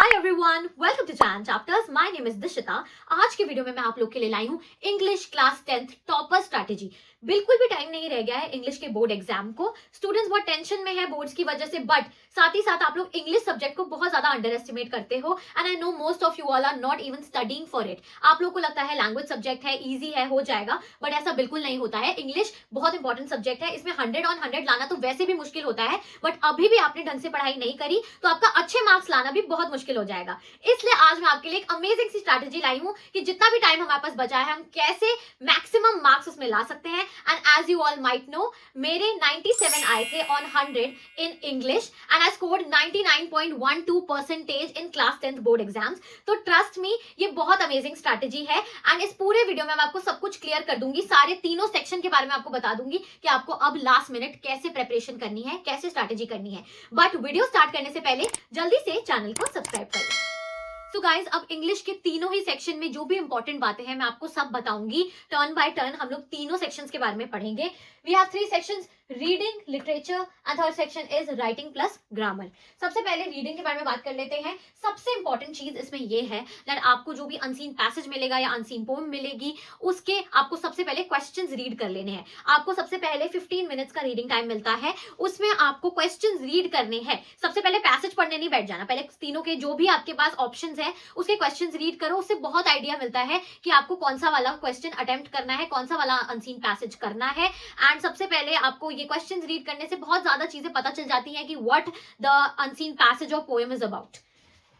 Hi everyone, welcome to Jain chapters. My name is Dishita. आज के video में मैं आप लोग के लिए लाई हूँ English class 10th topper strategy. बिल्कुल भी टाइम नहीं रह गया है इंग्लिश के बोर्ड एग्जाम को। स्टूडेंट्स बहुत टेंशन में है बोर्ड्स की वजह से, बट साथ ही साथ आप लोग इंग्लिश सब्जेक्ट को बहुत ज्यादा अंडर एस्टिमेट करते हो and I know most of you all are not even studying for it. आप लोग को लगता है लैंग्वेज सब्जेक्ट है, इजी है, हो जाएगा, बट ऐसा बिल्कुल नहीं होता है। इंग्लिश बहुत इंपॉर्टेंट सब्जेक्ट है, इसमें 100 on 100 लाना तो वैसे भी मुश्किल होता है, बट अभी भी आपने ढंग से पढ़ाई नहीं करी तो आपका अच्छे मार्क्स लाना भी बहुत मुश्किल हो जाएगा। इसलिए आज मैं आपके लिए एक अमेजिंग सी स्ट्रैटेजी लाई हूं कि जितना भी टाइम हमारे पास बचा है हम कैसे मैक्सिमम मार्क्स उसमें ला सकते हैं। And as you all might know, मेरे 97 आए थे on 100 in English and I scored 99.12% in class 10th board exams. तो ट्रस्ट मी, ये बहुत अमेजिंग स्ट्रैटेजी है एंड इस पूरे वीडियो में मैं आपको सब कुछ क्लियर कर दूंगी। सारे तीनों सेक्शन के बारे में आपको बता दूंगी कि आपको अब लास्ट मिनट कैसे प्रिपरेशन करनी है, कैसे स्ट्रैटेजी करनी है। बट वीडियो स्टार्ट करने से पहले जल्दी से चैनल को सब्सक्राइब कर लें। सो गाइज, अब इंग्लिश के तीनों ही सेक्शन में जो भी इंपॉर्टेंट बातें हैं मैं आपको सब बताऊंगी। टर्न बाय टर्न हम लोग तीनों सेक्शंस के बारे में पढ़ेंगे। We have 3 sections, reading, literature and third section is writing plus grammar. सबसे पहले रीडिंग के बारे में बात कर लेते हैं। सबसे इंपॉर्टेंट चीज इसमें यह है दैट आपको जो भी अनसीन पैसेज मिलेगा या अनसीन पोएम मिलेगी उसके आपको सबसे पहले क्वेश्चंस रीड कर लेने हैं। आपको सबसे पहले 15 मिनट्स का रीडिंग टाइम मिलता है, उसमें आपको क्वेश्चंस रीड करने हैं। सबसे पहले पैसेज पढ़ने नहीं बैठ जाना, पहले तीनों के जो भी आपके पास ऑप्शंस है उसके क्वेश्चंस रीड करो। उससे बहुत आइडिया मिलता है कि आपको कौन सा वाला क्वेश्चन अटेम्प्ट करना है, कौन सा वाला अनसीन पैसेज करना है। एंड सबसे पहले आपको ये क्वेश्चंस रीड करने से बहुत ज्यादा चीजें पता चल जाती हैं कि what the unseen passage of poem is about.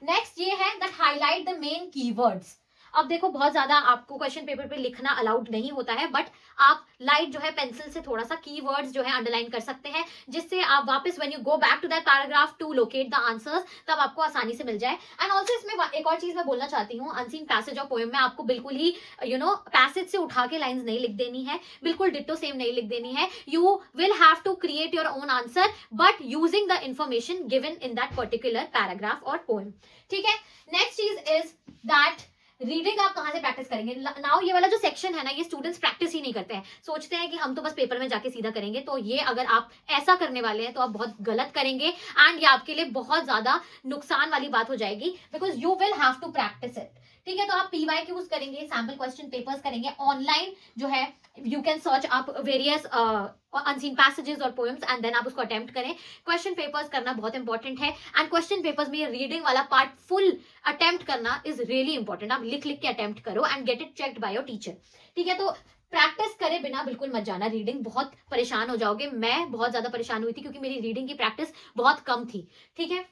Next ये है that highlight the main keywords. अब देखो, बहुत ज्यादा आपको क्वेश्चन पेपर पे लिखना अलाउड नहीं होता है, बट आप लाइट जो है पेंसिल से थोड़ा सा कीवर्ड्स जो है अंडरलाइन कर सकते हैं, जिससे आप वापस when you go back to that paragraph to locate the answers तब आपको आसानी से मिल जाए। एंड ऑल्सो इसमें एक और चीज मैं बोलना चाहती हूँ, अनसीन पैसेज ऑफ पोएम में आपको बिल्कुल ही पैसेज से उठा के लाइंस नहीं लिख देनी है, बिल्कुल डिट्टो सेम नहीं लिख देनी है। You will have to create your own answer but using the information given in that particular paragraph और पोएम। ठीक है। नेक्स्ट चीज इज दैट रीडिंग आप कहां से प्रैक्टिस करेंगे। नाउ ये वाला जो सेक्शन है ना, ये स्टूडेंट्स प्रैक्टिस ही नहीं करते हैं, सोचते हैं कि हम तो बस पेपर में जाके सीधा करेंगे। तो ये अगर आप ऐसा करने वाले हैं तो आप बहुत गलत करेंगे एंड ये आपके लिए बहुत ज्यादा नुकसान वाली बात हो जाएगी, because you will have to practice it. ठीक है। तो आप PYQs करेंगे, सैम्पल क्वेश्चन पेपर्स करेंगे, ऑनलाइन जो है यू कैन सर्च आप वेरियस अनसीन पैसेजेस और पोएम्स एंड देन आप उसको अटेम्प्ट करें। क्वेश्चन पेपर्स करना बहुत इंपॉर्टेंट है एंड क्वेश्चन पेपर्स में रीडिंग वाला पार्ट फुल अटेम्प्ट करना इज रियली इंपॉर्टेंट। आप लिख लिख के अटेम्प्ट करो and get it checked by your teacher. ठीक है। तो प्रैक्टिस करे बिना बिल्कुल मत जाना रीडिंग, बहुत परेशान हो जाओगे। मैं बहुत ज्यादा परेशान हुई थी क्योंकि मेरी रीडिंग की प्रैक्टिस बहुत कम थी। ठीक है।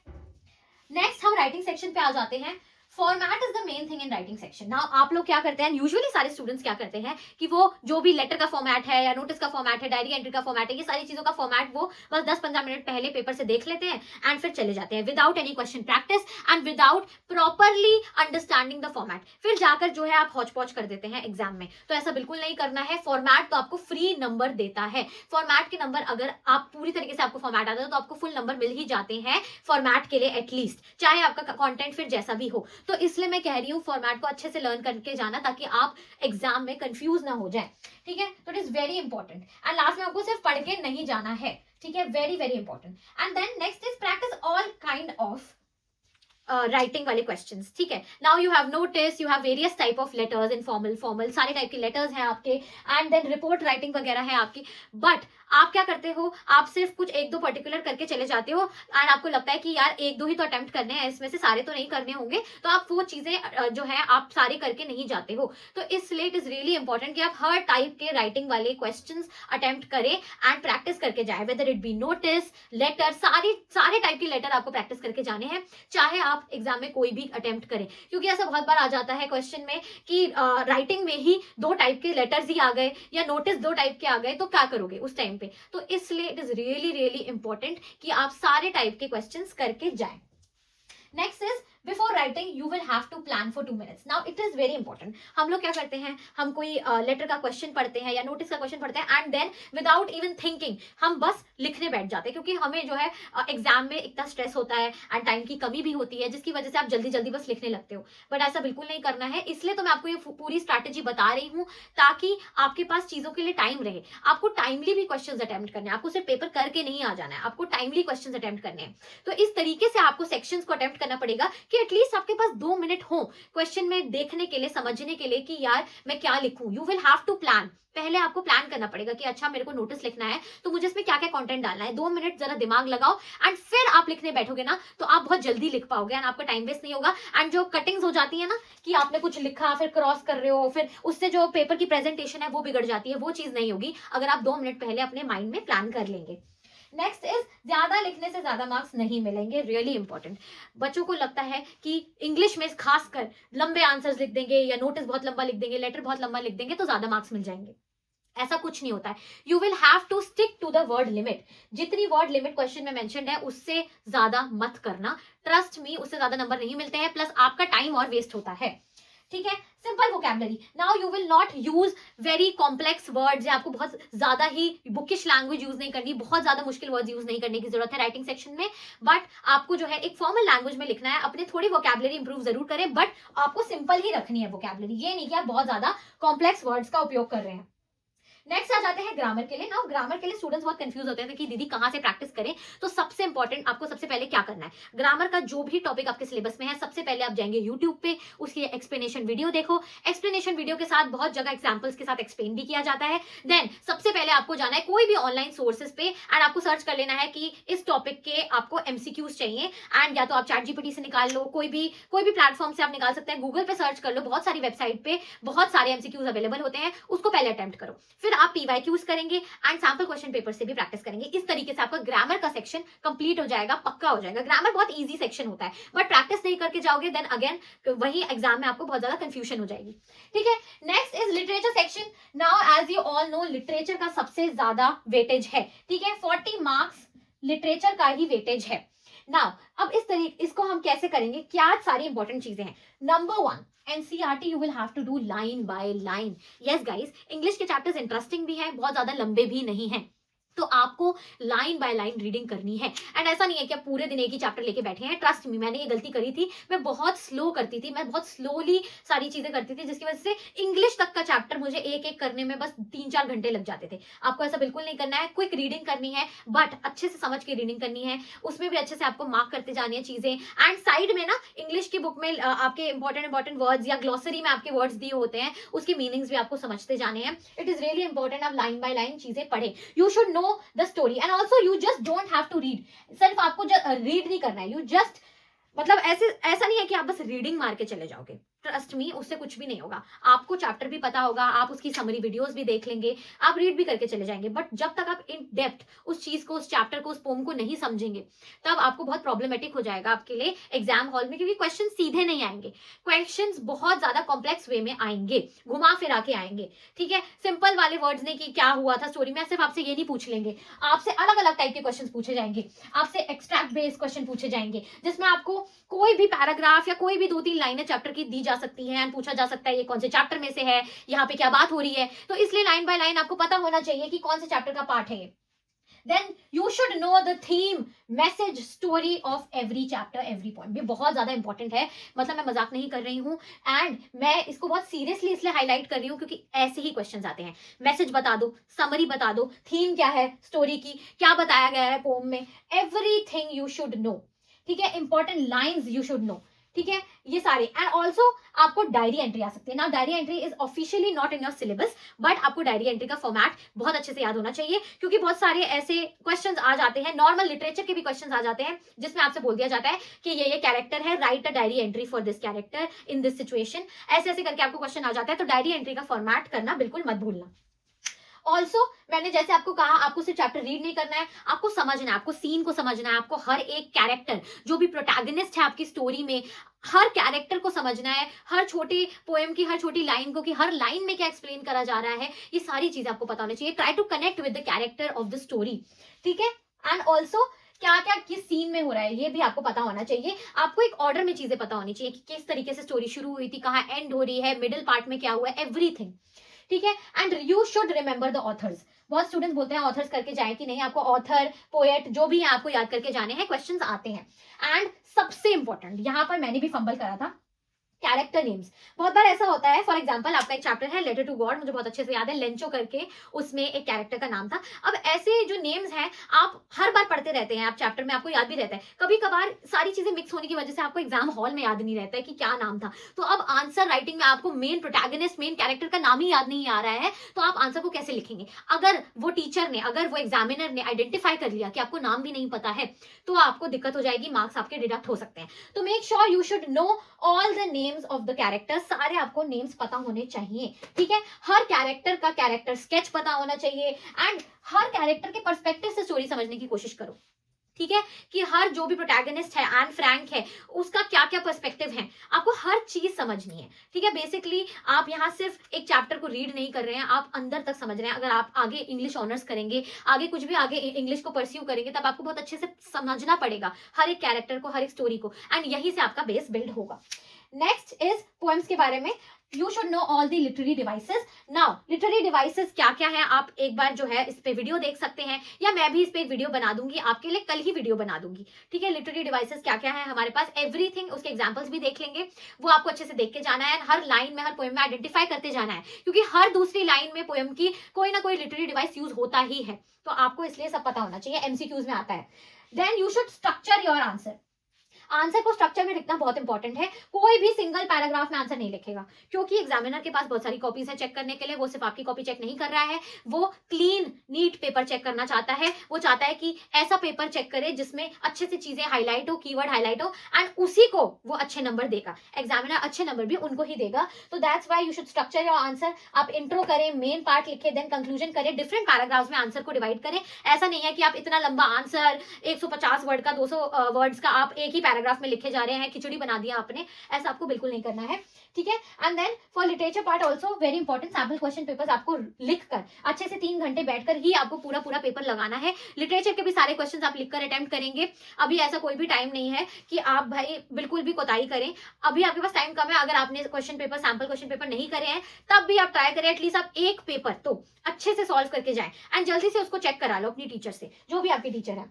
नेक्स्ट हम राइटिंग सेक्शन पे आ जाते हैं। Format is the main thing in writing section. Now आप लोग क्या करते हैं, यूजुअली सारे स्टूडेंट्स क्या करते हैं कि वो जो भी लेटर का फॉर्मेट है या नोटिस का फॉर्मेट है, डायरी एंट्री का फॉर्मेट है, ये सारी चीजों का फॉर्मेट वो बस 10-15 मिनट पहले पेपर से देख लेते हैं एंड फिर चले जाते हैं without any question practice and without properly understanding the format. फिर जाकर जो है आप हौच पौच कर देते हैं एग्जाम में। तो ऐसा बिल्कुल नहीं करना है। फॉर्मेट तो आपको फ्री नंबर देता है। फॉर्मेट के नंबर अगर आप पूरी तरीके से आपको फॉर्मेट आता है तो आपको फुल नंबर मिल ही जाते हैं फॉर्मेट के लिए एटलीस्ट, चाहे आपका कॉन्टेंट फिर जैसा भी हो। तो इसलिए मैं कह रही हूं फॉर्मेट को अच्छे से लर्न करके जाना ताकि आप एग्जाम में कंफ्यूज ना हो जाए। ठीक है। तो it is very important and last में आपको सिर्फ पढ़ के नहीं जाना है। ठीक है। Very very important. And then next is practice all kind of writing वाले क्वेश्चंस। ठीक है। Now you have notice you have various type of letters, informal, formal, सारे टाइप के लेटर्स हैं आपके एंड देन रिपोर्ट राइटिंग वगैरह है आपकी। बट आप क्या करते हो, आप सिर्फ कुछ 1-2 पर्टिकुलर करके चले जाते हो एंड आपको लगता है कि यार 1-2 ही तो अटेम्प्ट करने हैं, इसमें से सारे तो नहीं करने होंगे, तो आप वो चीजें जो है आप सारे करके नहीं जाते हो। तो इसलिए इट इज रियली इंपॉर्टेंट कि आप हर टाइप के राइटिंग वाले क्वेश्चंस अटेम्प्ट करें एंड प्रैक्टिस करके जाए, whether it be notice, letter, सारे टाइप के लेटर आपको प्रैक्टिस करके जाने हैं, चाहे आप एग्जाम में कोई भी अटेम्प्ट करें। क्योंकि ऐसा बहुत बार आ जाता है क्वेश्चन में कि राइटिंग में ही 2 टाइप के लेटर्स ही आ गए या नोटिस 2 टाइप के आ गए, तो क्या करोगे उस टाइम पे। तो इसलिए it is really really important कि आप सारे टाइप के क्वेश्चंस करके जाएं। Next is before writing you will have to plan for 2 minutes. Now it is very important. हम लोग क्या करते हैं, हम कोई लेटर का क्वेश्चन पढ़ते हैं या नोटिस का क्वेश्चन पढ़ते हैं and then without even thinking हम बस लिखने बैठ जाते हैं, क्योंकि हमें जो है एग्जाम में इतना स्ट्रेस होता है एंड टाइम की कमी भी होती है, जिसकी वजह से आप जल्दी जल्दी बस लिखने लगते हो. बट ऐसा बिल्कुल नहीं करना है. इसलिए तो मैं आपको ये पूरी स्ट्रैटेजी बता रही हूँ ताकि आपके पास चीजों के लिए टाइम रहे. आपको टाइमली भी क्वेश्चंस अटेम्प्ट करने हैं, आपको सिर्फ पेपर करके नहीं आ जाना है, आपको टाइमली क्वेश्चंस अटेम्प्ट करने हैं. तो इस तरीके से आपको सेक्शंस को अटेम्प्ट करना पड़ेगा कि एटलीस्ट आपके पास 2 मिनट हो क्वेश्चन में देखने के लिए, समझने के लिए कि यार मैं क्या लिखूं. You will have to plan. पहले आपको प्लान करना पड़ेगा कि अच्छा मेरे को नोटिस लिखना है तो मुझे इसमें क्या क्या कंटेंट डालना है. 2 मिनट जरा दिमाग लगाओ एंड फिर आप लिखने बैठोगे ना तो आप बहुत जल्दी लिख पाओगे एंड आपका टाइम वेस्ट नहीं होगा. एंड जो कटिंग्स हो जाती है ना कि आपने कुछ लिखा फिर क्रॉस कर रहे हो, फिर उससे जो पेपर की प्रेजेंटेशन है वो बिगड़ जाती है, वो चीज नहीं होगी अगर आप 2 मिनट पहले अपने माइंड में प्लान कर लेंगे. नेक्स्ट इज ज्यादा लिखने से ज्यादा मार्क्स नहीं मिलेंगे. Really important. बच्चों को लगता है कि इंग्लिश में खासकर लंबे आंसर्स लिख देंगे या नोटिस बहुत लंबा लिख देंगे, लेटर बहुत लंबा लिख देंगे तो ज्यादा मार्क्स मिल जाएंगे. ऐसा कुछ नहीं होता है. You will have to stick to the word limit. जितनी वर्ड लिमिट क्वेश्चन में मेंशन्ड है उससे ज्यादा मत करना. ट्रस्ट मी, उससे ज्यादा नंबर नहीं मिलते हैं, प्लस आपका टाइम और वेस्ट होता है. ठीक है. Simple vocabulary. Now you will not use very complex words, या आपको बहुत ज्यादा ही बुकिश लैंग्वेज यूज नहीं करनी, बहुत ज्यादा मुश्किल वर्ड्स यूज नहीं करने की जरूरत है राइटिंग सेक्शन में. बट आपको जो है एक फॉर्मल लैंग्वेज में लिखना है. अपने थोड़ी वोकैबुलरी इंप्रूव जरूर करें, बट आपको सिंपल ही रखनी है वोकैबुलरी. ये नहीं कि आप बहुत ज्यादा कॉम्प्लेक्स वर्ड्स का उपयोग कर रहे हैं. नेक्स्ट आ जाते हैं ग्रामर के लिए. नाउ ग्रामर के लिए स्टूडेंट्स बहुत कंफ्यूज होते हैं कि दीदी कहां से प्रैक्टिस करें. तो सबसे इंपॉर्टेंट आपको सबसे पहले क्या करना है, ग्रामर का जो भी टॉपिक आपके सिलेबस में है सबसे पहले आप जाएंगे यूट्यूब पे, उसकी एक्सप्लेनेशन वीडियो देखो. एक्सप्लेनेशन वीडियो के साथ बहुत जगह एग्जाम्पल्स के साथ एक्सप्लेन भी किया जाता है. देन सबसे पहले आपको जाना है कोई भी ऑनलाइन सोर्सेज पे एंड आपको सर्च कर लेना है कि इस टॉपिक के आपको एमसीक्यूज चाहिए. एंड या तो आप चैट जीपीटी से निकाल लो, कोई भी प्लेटफॉर्म से आप निकाल सकते हैं. गूगल पे सर्च कर लो, बहुत सारी वेबसाइट पे बहुत सारे एमसीक्यूज अवेलेबल होते हैं, उसको पहले अटेम्प्ट करो. फिर आप पीवाईक्यूज करेंगे एंड सैंपल क्वेश्चन पेपर से भी प्रैक्टिस करेंगे. इस तरीके से आपका ग्रामर का सेक्शन कंप्लीट हो जाएगा, पक्का हो जाएगा. ग्रामर बहुत इजी सेक्शन होता है, बट प्रैक्टिस नहीं करके जाओगे देन अगेन वही एग्जाम में आपको बहुत ज्यादा कंफ्यूजन हो जाएगी. ठीक है. Next is literature section. Now as you all know literature का सबसे ज्यादा वेटेज है. ठीक है. 40 मार्क्स लिटरेचर का ही वेटेज है. नाउ अब इसको हम कैसे करेंगे, क्या सारी इंपॉर्टेंट चीजें हैं. Number 1, NCERT you will have to do line by line. Yes guys, English के चैप्टर्स इंटरेस्टिंग भी हैं, बहुत ज्यादा लंबे भी नहीं हैं, तो आपको लाइन बाय लाइन रीडिंग करनी है. एंड ऐसा नहीं है कि आप पूरे दिन एक ही चैप्टर लेके बैठे हैं. ट्रस्ट मी, मैंने ये गलती करी थी. मैं बहुत स्लो करती थी, मैं बहुत स्लोली सारी चीजें करती थी, जिसकी वजह से इंग्लिश तक का चैप्टर मुझे एक एक करने में बस 3-4 घंटे लग जाते थे. आपको ऐसा बिल्कुल नहीं करना है. क्विक रीडिंग करनी है, बट अच्छे से समझ के रीडिंग करनी है. उसमें भी अच्छे से आपको मार्क करते जानी है चीजें. एंड साइड में ना इंग्लिश की बुक में आपके इंपॉर्टेंट वर्ड्स या ग्लॉसरी में आपके वर्ड्स दिए होते हैं, उसकी मीनिंग्स भी आपको समझते जाने हैं. इट इज रियली इंपॉर्टेंट आप लाइन बाय लाइन चीजें पढ़ें. You should know the story. And also you just don't have to read. सिर्फ आपको रीड नहीं करना है. You just मतलब ऐसा नहीं है कि आप बस रीडिंग मार के चले जाओगे. ट्रस्ट मी, उससे कुछ भी नहीं होगा. आपको चैप्टर भी पता होगा, आप उसकी समरी वीडियोस भी देख लेंगे, आप रीड भी करके चले जाएंगे, बट जब तक आप इन डेप्थ उस चीज को, उस चैप्टर को, उस पोम को नहीं समझेंगे तब आपको बहुत प्रॉब्लमेटिक हो जाएगा आपके लिए एग्जाम हॉल में, क्योंकि क्वेश्चन सीधे नहीं आएंगे. क्वेश्चंस बहुत ज्यादा कॉम्प्लेक्स वे में आएंगे, घुमा फिरा के आएंगे. ठीक है. सिंपल वाले वर्ड्स नहीं कि क्या हुआ था स्टोरी में, सिर्फ आपसे ये नहीं पूछ लेंगे, आपसे अलग अलग टाइप के क्वेश्चन पूछे जाएंगे, आपसे एक्सट्रैक्ट बेस्ड क्वेश्चन पूछे जाएंगे, जिसमें आपको कोई भी पैराग्राफ या कोई भी 2-3 लाइनें चैप्टर की दी जा सकती हैं एंड पूछा जा सकता है ये कौन से चैप्टर में से है, यहाँ पे क्या बात हो रही है. तो इसलिए लाइन बाय लाइन आपको पता होना चाहिए कि कौन से चैप्टर का पार्ट है ये. Then you should know the theme, message, story of every chapter, every point. ये बहुत ज्यादा इंपॉर्टेंट है, मतलब मैं मजाक नहीं कर रही हूँ. एंड मैं इसको बहुत सीरियसली इसलिए हाईलाइट कर रही हूँ क्योंकि ऐसे ही क्वेश्चंस आते हैं. मैसेज बता दो, समरी बता दो, थीम क्या है स्टोरी की, क्या बताया गया है पोम में, एवरीथिंग यू शुड नो. ठीक है. Important lines you should no. ठीक है. ये सारे. एंड ऑल्सो आपको डायरी एंट्री आ सकती है ना. Diary entry is officially not in your syllabus, but आपको डायरी एंट्री का फॉर्मेट बहुत अच्छे से याद होना चाहिए, क्योंकि बहुत सारे ऐसे क्वेश्चंस आ जाते हैं, नॉर्मल लिटरेचर के भी क्वेश्चंस आ जाते हैं, जिसमें आपसे बोल दिया जाता है कि ये कैरेक्टर है, right a diary entry for this character in this situation. ऐसे करके आपको क्वेश्चन आ जाता है. तो डायरी एंट्री का फॉर्मेट करना बिल्कुल मत भूलना. ऑल्सो मैंने जैसे आपको कहा, आपको सिर्फ चैप्टर रीड नहीं करना है, आपको समझना है, आपको सीन को समझना है, आपको हर एक कैरेक्टर, जो भी प्रोटैगनिस्ट है आपकी स्टोरी में, हर कैरेक्टर को समझना है, हर छोटी पोएम की हर छोटी लाइन को, कि हर लाइन में क्या एक्सप्लेन करा जा रहा है. ये सारी चीजें आपको पता होनी चाहिए. Try to connect with the character of the story. ठीक है. एंड ऑल्सो क्या क्या किस सीन में हो रहा है ये भी आपको पता होना चाहिए। आपको एक ऑर्डर में चीजें पता होनी चाहिए कि किस तरीके से स्टोरी शुरू हुई थी, कहाँ एंड हो रही है, मिडिल पार्ट में क्या हुआ है, एवरीथिंग। ठीक है, and you should remember the author's. बहुत स्टूडेंट्स बोलते हैं ऑथर्स करके जाए कि नहीं, आपको ऑथर पोएट जो भी है आपको याद करके जाने हैं, क्वेश्चंस आते हैं। एंड सबसे इंपॉर्टेंट, यहां पर मैंने भी फंबल करा था, कैरेक्टर नेम्स। बहुत बार ऐसा होता है, फॉर एग्जाम्पल आपका एक चैप्टर है लेटर टू गॉड, मुझे बहुत अच्छे से याद है, लेंचो करके उसमें एक कैरेक्टर का नाम था। अब ऐसे जो नेम्स हैं आप हर बार पढ़ते रहते हैं, आप चैप्टर में आपको याद भी रहता है, कभी कभार सारी चीजें मिक्स होने की वजह से आपको एग्जाम हॉल में याद नहीं रहता है कि क्या नाम था। तो अब आंसर राइटिंग में आपको मेन प्रोटैगनिस्ट, मेन कैरेक्टर का नाम ही याद नहीं आ रहा है, तो आप आंसर को कैसे लिखेंगे? अगर वो टीचर ने, अगर वो एग्जामिनर ने आइडेंटिफाई कर लिया कि आपको नाम भी नहीं पता है, तो आपको दिक्कत हो जाएगी, मार्क्स आपके डिडक्ट हो सकते हैं। तो make sure you should know all the names of the character, सारे आपको नेम्स पता होने चाहिए। ठीक है, हर कैरेक्टर का कैरेक्टर स्केच पता होना चाहिए, एंड हर कैरेक्टर के पर्सपेक्टिव से स्टोरी समझने की कोशिश करो। ठीक है, कि हर जो भी प्रोटैगनिस्ट है, एन फ्रैंक है, उसका क्या क्या पर्सपेक्टिव है, आपको हर चीज समझनी है। ठीक है, बेसिकली आप यहाँ सिर्फ एक चैप्टर को रीड नहीं कर रहे हैं, आप अंदर तक समझ रहे हैं। अगर आप आगे इंग्लिश ऑनर्स करेंगे, आगे कुछ भी आगे इंग्लिश को परस्यू करेंगे, तब आपको बहुत अच्छे से समझना पड़ेगा हर एक कैरेक्टर को, हर एक स्टोरी को, एंड यहीं से आपका बेस बिल्ड होगा। नेक्स्ट इज पोएम्स के बारे में। You should know all the literary devices. Now literary devices क्या क्या है, आप एक बार जो है इस पे वीडियो देख सकते हैं, या मैं भी इस पे एक वीडियो बना दूंगी आपके लिए, कल ही वीडियो बना दूंगी। ठीक है, लिटरेरी डिवाइसेस क्या क्या है हमारे पास, एवरीथिंग, उसके एग्जांपल्स भी देख लेंगे, वो आपको अच्छे से देख के जाना है, हर लाइन में, हर पोएम में आइडेंटिफाई करते जाना है, क्योंकि हर दूसरी लाइन में पोएम की कोई ना कोई लिटरेरी डिवाइस यूज होता ही है, तो आपको इसलिए सब पता होना चाहिए, एमसीक्यूज में आता है। Then you should structure your answer. Answer को स्ट्रक्चर में लिखना बहुत इंपॉर्टेंट है। कोई भी सिंगल पैराग्राफ में आंसर नहीं लिखेगा, क्योंकि एग्जामिनर के पास बहुत सारी कॉपीज है चेक करने के लिए, वो सिर्फ आपकी कॉपी चेक नहीं कर रहा है, वो क्लीन नीट पेपर चेक करना चाहता है। वो चाहता है कि ऐसा पेपर चेक करे जिसमें अच्छे से चीजें हाईलाइट हो, कीवर्ड हाईलाइट हो, एंड उसी को वो अच्छे नंबर देगा। एग्जामिनर अच्छे नंबर भी उनको ही देगा, तो that's why you should structure your answer. आप इंट्रो करें, मेन पार्ट लिखे, देन कंक्लूजन करें, डिफरेंट पैराग्राफ्स में आंसर को डिवाइड करें। ऐसा नहीं है कि आप इतना लंबा आंसर 150 वर्ड का, 200 वर्ड्स का आप एक ही पैराग्राफ में लिखे जा रहे हैं, खिचड़ी बना दिया आपने, ऐसा आपको बिल्कुल नहीं करना है। ठीक है, and then for literature part also very important, sample question papers आपको लिखकर अच्छे से 3 घंटे बैठकर ही आपको पूरा पूरा पेपर लगाना है। लिटरेचर के भी सारे क्वेश्चंस आप लिखकर अटेम्प्ट करेंगे। अभी ऐसा कोई भी टाइम नहीं है कि आप भाई बिल्कुल भी कोताही करें, अभी आपके पास टाइम कम है। अगर आपने question paper, sample question paper नहीं करे हैं, तब भी आप ट्राई करें, एटलीस्ट आप एक पेपर तो अच्छे से सॉल्व करके जाएं, एंड जल्दी से उसको चेक करा लो अपनी टीचर से, जो भी आपके टीचर है।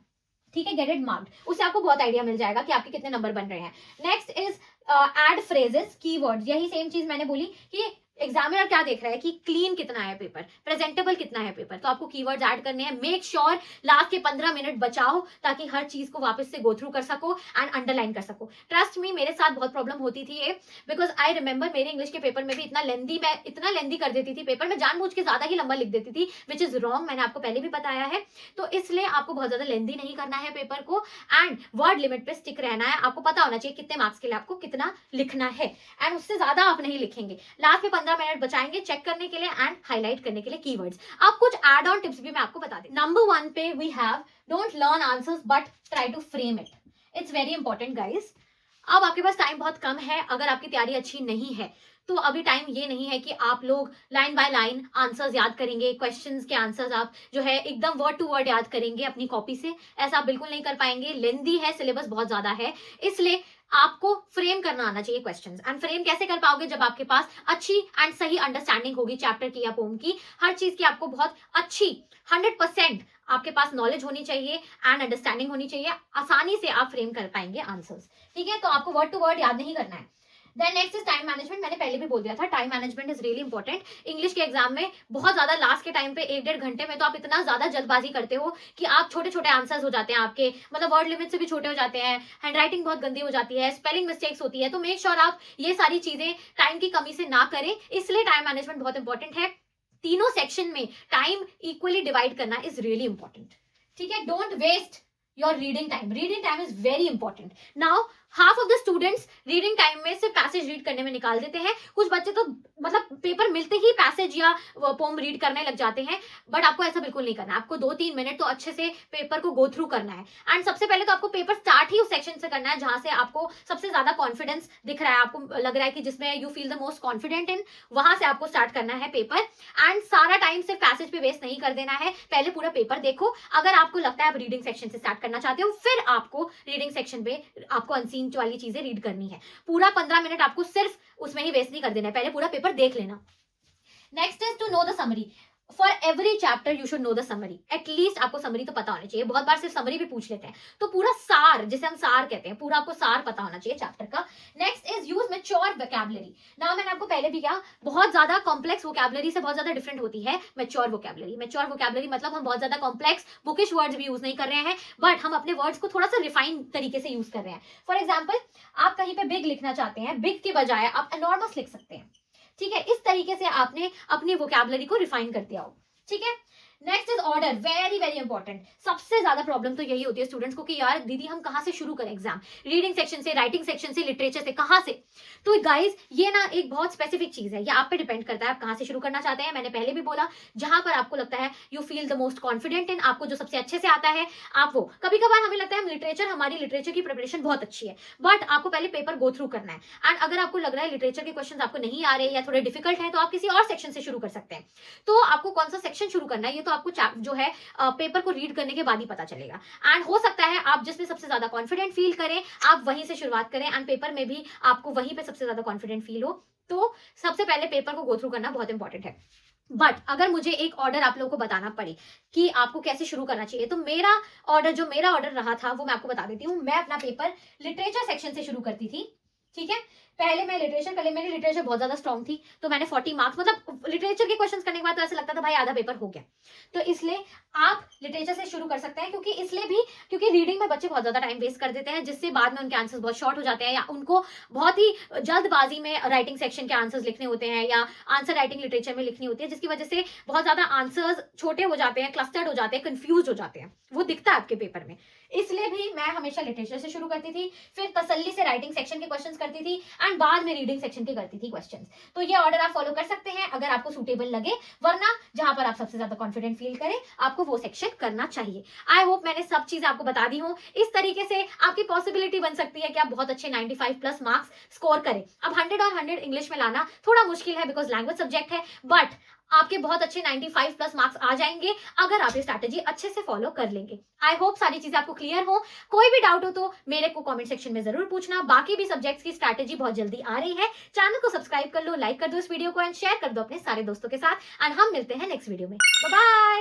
ठीक है, गेट इट मार्क्ड, उससे आपको बहुत आइडिया मिल जाएगा कि आपके कितने नंबर बन रहे हैं। Next is add phrases, keywords. यही सेम चीज मैंने बोली कि एग्जामिनर क्या देख रहा है कि क्लीन कितना है पेपर, प्रेजेंटेबल कितना है पेपर, तो आपको कीवर्ड्स ऐड करने हैं। मेक श्योर लास्ट के 15 मिनट बचाओ, ताकि हर चीज को वापस से गो थ्रू कर सको एंड अंडरलाइन कर सको। ट्रस्ट मी, मेरे साथ बहुत प्रॉब्लम होती थी ये, बिकॉज आई रिमेंबर मेरे इंग्लिश के पेपर में भी इतना लेंदी कर देती थी पेपर, मैं जानबूझ के ज्यादा ही लंबा लिख देती थी, विच इज रॉन्ग, मैंने आपको पहले भी बताया है। तो इसलिए आपको बहुत ज्यादा लेंदी नहीं करना है पेपर को, एंड वर्ड लिमिट पे स्टिक रहना है। आपको पता होना चाहिए कितने मार्क्स के लिए आपको कितना लिखना है, एंड उससे ज्यादा आप नहीं लिखेंगे। लास्ट में 15 मिनट बचाएंगे चेक करने के लिए एंड हाईलाइट करने के लिए कीवर्ड्स। अब कुछ एड ऑन टिप्स भी मैं आपको बता दूं। नंबर 1 पे we have don't learn answers but try to frame it. It's very important guys. अब आपके पास टाइम बहुत कम है, अगर आपकी तैयारी अच्छी नहीं है तो अभी टाइम ये नहीं है कि आप लोग लाइन बाय लाइन आंसर्स याद करेंगे, क्वेश्चंस के आंसर्स आप जो है एकदम वर्ड टू वर्ड याद करेंगे अपनी कॉपी से, ऐसा आप बिल्कुल नहीं कर पाएंगे। लेंदी है, सिलेबस बहुत ज्यादा है, इसलिए आपको फ्रेम करना आना चाहिए क्वेश्चंस। एंड फ्रेम कैसे कर पाओगे? जब आपके पास अच्छी एंड सही अंडरस्टैंडिंग होगी चैप्टर की या पोम की, हर चीज की आपको बहुत अच्छी 100% आपके पास नॉलेज होनी चाहिए एंड अंडरस्टैंडिंग होनी चाहिए, आसानी से आप फ्रेम कर पाएंगे आंसर्स। ठीक है, तो आपको वर्ड टू वर्ड याद नहीं करना है। Then next is time management. मैंने पहले भी बोल दिया था, time management is really important. English के एग्जाम में बहुत ज्यादा लास्ट के टाइम पे 1-1.5 घंटे में तो आप इतना ज्यादा जल्दबाजी करते हो कि आप छोटे छोटे आंसर्स हो जाते हैं आपके, मतलब वर्ड लिमिट से भी छोटे हो जाते हैं, हैंड राइटिंग बहुत गंदी हो जाती है, स्पेलिंग मिस्टेक्स होती है। तो मेक श्योर आप ये सारी चीजें टाइम की कमी से ना करें, इसलिए टाइम मैनेजमेंट बहुत इंपॉर्टेंट है। तीनों सेक्शन में टाइम इक्वली डिवाइड करना इज रियली इंपॉर्टेंट। ठीक है, don't waste your reading time. Reading time is very important. Now half of the students reading time में से पैसेज रीड करने में निकाल देते हैं, कुछ बच्चे तो मतलब पेपर मिलते ही पैसेज या पोम रीड करने लग जाते हैं, बट आपको ऐसा बिल्कुल नहीं करना है। आपको 2-3 मिनट तो अच्छे से पेपर को गो थ्रू करना है। एंड सबसे पहले तो आपको पेपर स्टार्ट ही उस सेक्शन से करना है जहां से आपको सबसे ज्यादा कॉन्फिडेंस दिख रहा है, आपको लग रहा है कि जिसमें you feel the most confident in, वहां से आपको स्टार्ट करना है पेपर। एंड सारा टाइम सिर्फ पैसेज पे वेस्ट नहीं कर देना है, पहले पूरा पेपर देखो। अगर आपको लगता है आप रीडिंग सेक्शन से स्टार्ट करना चाहते हो, फिर आपको रीडिंग सेक्शन पे आपको अनसीन वाली चीजें रीड करनी है। पूरा 15 मिनट आपको सिर्फ उसमें ही वेस्ट नहीं कर देना है, पहले पूरा पेपर देख लेना। Next is to know the summary. For every chapter you should know the summary. At least आपको समरी तो पता होनी चाहिए, बहुत बार सिर्फ समरी भी पूछ लेते हैं, तो पूरा सार, जिसे हम सार कहते हैं, पूरा आपको सार पता होना चाहिए चैप्टर का। Next is use mature vocabulary. ना मैंने आपको पहले भी कहा, बहुत ज्यादा कॉम्प्लेक्स वोकैबुलरी से बहुत ज्यादा डिफरेंट होती है मैच्योर वोकैबुलरी। मैच्योर वोकैबुलरी मतलब हम बहुत ज्यादा कॉम्प्लेक्स बुकिश वर्ड्स भी यूज नहीं कर रहे हैं, बट हम अपने वर्ड्स को थोड़ा सा रिफाइन तरीके से यूज कर रहे हैं। फॉर एग्जाम्पल, आप कहीं पे बिग लिखना चाहते हैं, बिग के बजाय आप एनॉर्मस लिख सकते हैं, ठीक है। इस तरीके से आपने अपनी वोकैबुलरी को रिफाइन कर दिया हो, ठीक है। Next is order, very very important. सबसे ज्यादा प्रॉब्लम तो यही होती है स्टूडेंट्स को कि यार दीदी हम कहां से शुरू करें एग्जाम, रीडिंग सेक्शन से, राइटिंग सेक्शन से, लिटरेचर से, कहां से। तो गाइज ये ना एक बहुत स्पेसिफिक चीज है, ये आप पे डिपेंड करता है आप कहां से शुरू करना चाहते हैं। मैंने पहले भी बोला, जहां पर आपको लगता है you feel the most confident in, आपको जो सबसे अच्छे से आता है आप वो। कभी कभार हमें लगता है हम लिटरेचर, हमारी लिटरेचर की प्रिपरेशन बहुत अच्छी है, बट आपको पहले पेपर गो थ्रू करना है। एंड अगर आपको लग रहा है लिटरेचर के क्वेश्चन आपको नहीं आ रहे या थोड़े डिफिकल्ट है, तो आप किसी और सेक्शन से शुरू कर सकते हैं। तो आपको कौन सा सेक्शन शुरू करना है ये तो आपको जो है पेपर को रीड करने के बाद ही पता चलेगा। एंड हो सकता है आप जिसमें सबसे ज्यादा कॉन्फिडेंट फील करें आप वहीं से शुरुआत करें, एंड पेपर में भी आपको वहीं पे सबसे ज्यादा कॉन्फिडेंट फील हो। तो सबसे पहले पेपर को गो थ्रू करना बहुत इंपॉर्टेंट है। बट अगर मुझे एक ऑर्डर आप लोगों को बताना पड़े कि आपको कैसे शुरू करना चाहिए, तो मेरा ऑर्डर रहा था वो मैं आपको बता देती हूँ। मैं अपना पेपर लिटरेचर सेक्शन से शुरू करती थी, ठीक है। पहले मैं लिटरेचर कर ले, मेरी लिटरेचर बहुत ज्यादा स्ट्रॉन्ग थी, तो मैंने 40 मार्क्स, मतलब लिटरेचर के क्वेश्चंस करने के बाद तो ऐसा लगता था भाई आधा पेपर हो गया। तो इसलिए आप लिटरेचर से शुरू कर सकते हैं, क्योंकि रीडिंग में बच्चे बहुत ज्यादा टाइम वेस्ट कर देते हैं, जिससे बाद में उनके आंसर्स बहुत शॉर्ट हो जाते हैं, या उनको बहुत ही जल्दबाजी में राइटिंग सेक्शन के आंसर्स लिखने होते हैं, या आंसर राइटिंग लिटरेचर में लिखनी होती है, जिसकी वजह से बहुत ज्यादा आंसर्स छोटे हो जाते हैं, क्लस्टर्ड हो जाते हैं, कंफ्यूज हो जाते हैं, वो दिखता है आपके पेपर में। इसलिए भी मैं हमेशा लिटरेचर से शुरू करती थी, फिर तसल्ली से राइटिंग सेक्शन के क्वेश्चंस करती थी, एंड बाद में रीडिंग सेक्शन के करती थी क्वेश्चंस। तो ये ऑर्डर आप फॉलो कर सकते हैं अगर आपको सूटेबल लगे, वरना जहां पर आप सबसे ज्यादा कॉन्फिडेंट फील करें आपको वो सेक्शन करना चाहिए। आई होप मैंने सब चीजें आपको बता दी हूं। इस तरीके से आपकी पॉसिबिलिटी बन सकती है कि आप बहुत अच्छे 95 प्लस मार्क्स स्कोर करें। अब 100 और 100 इंग्लिश में लाना थोड़ा मुश्किल है बिकॉज लैंग्वेज सब्जेक्ट है, बट आपके बहुत अच्छे 95 प्लस मार्क्स आ जाएंगे अगर आप ये स्ट्रैटेजी अच्छे से फॉलो कर लेंगे। आई होप सारी चीजें आपको क्लियर हो। कोई भी डाउट हो तो मेरे को कमेंट सेक्शन में जरूर पूछना। बाकी भी सब्जेक्ट्स की स्ट्रैटेजी बहुत जल्दी आ रही है। चैनल को सब्सक्राइब कर लो, लाइक कर दो इस वीडियो को, एंड शेयर कर दो अपने सारे दोस्तों के साथ। एंड हम मिलते हैं नेक्स्ट वीडियो में। Bye bye.